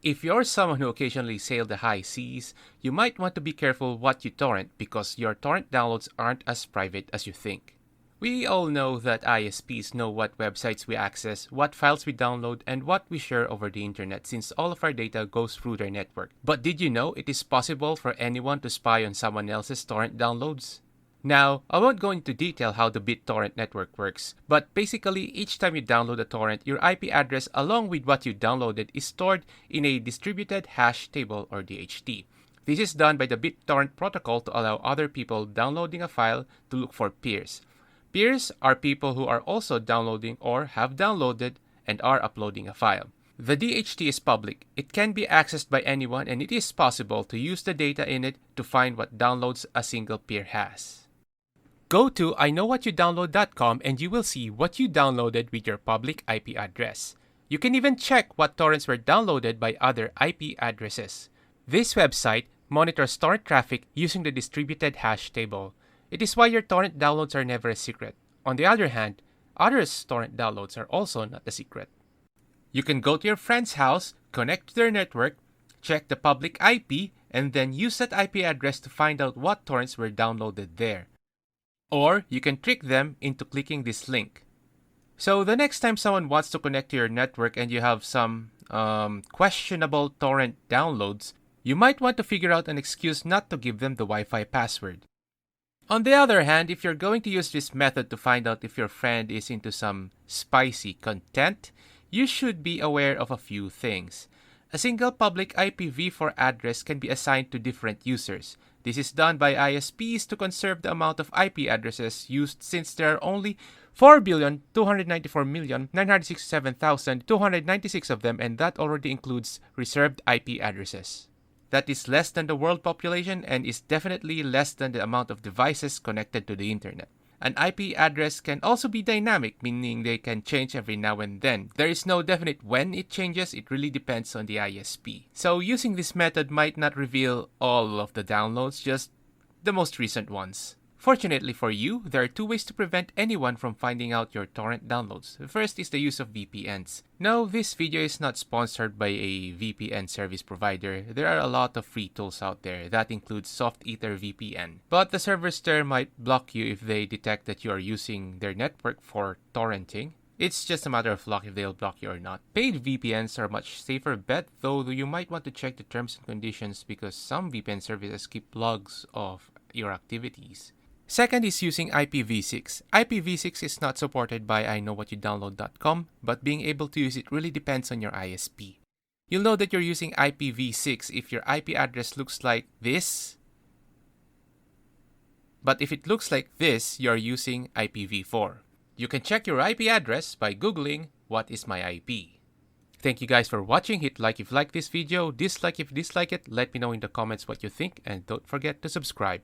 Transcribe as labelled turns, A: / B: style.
A: If you're someone who occasionally sail the high seas, you might want to be careful what you torrent because your torrent downloads aren't as private as you think. We all know that ISPs know what websites we access, what files we download, and what we share over the internet since all of our data goes through their network. But did you know it is possible for anyone to spy on someone else's torrent downloads? Now, I won't go into detail how the BitTorrent network works, but basically each time you download a torrent, your IP address along with what you downloaded is stored in a distributed hash table or DHT. This is done by the BitTorrent protocol to allow other people downloading a file to look for peers. Peers are people who are also downloading or have downloaded and are uploading a file. The DHT is public. It can be accessed by anyone and it is possible to use the data in it to find what downloads a single peer has. Go to iknowwhatyoudownload.com and you will see what you downloaded with your public IP address. You can even check what torrents were downloaded by other IP addresses. This website monitors torrent traffic using the distributed hash table. It is why your torrent downloads are never a secret. On the other hand, others' torrent downloads are also not a secret. You can go to your friend's house, connect to their network, check the public IP, and then use that IP address to find out what torrents were downloaded there. Or you can trick them into clicking this link. So the next time someone wants to connect to your network and you have some questionable torrent downloads, you might want to figure out an excuse not to give them the Wi-Fi password. On the other hand, if you're going to use this method to find out if your friend is into some spicy content, you should be aware of a few things. A single public IPv4 address can be assigned to different users. This is done by ISPs to conserve the amount of IP addresses used since there are only 4,294,967,296 of them, and that already includes reserved IP addresses. That is less than the world population and is definitely less than the amount of devices connected to the internet. An IP address can also be dynamic, meaning they can change every now and then. There is no definite when it changes, it really depends on the ISP. So using this method might not reveal all of the downloads, just the most recent ones. Fortunately for you, there are two ways to prevent anyone from finding out your torrent downloads. The first is the use of VPNs. No, this video is not sponsored by a VPN service provider. There are a lot of free tools out there. That includes SoftEther VPN. But the servers there might block you if they detect that you are using their network for torrenting. It's just a matter of luck if they'll block you or not. Paid VPNs are a much safer bet, though you might want to check the terms and conditions because some VPN services keep logs of your activities. Second is using IPv6. IPv6 is not supported by iknowwhatyoudownload.com, but being able to use it really depends on your ISP. You'll know that you're using IPv6 if your IP address looks like this, but if it looks like this, you're using IPv4. You can check your IP address by googling what is my IP. Thank you guys for watching. Hit like if you like this video, dislike if you dislike it, let me know in the comments what you think, and don't forget to subscribe.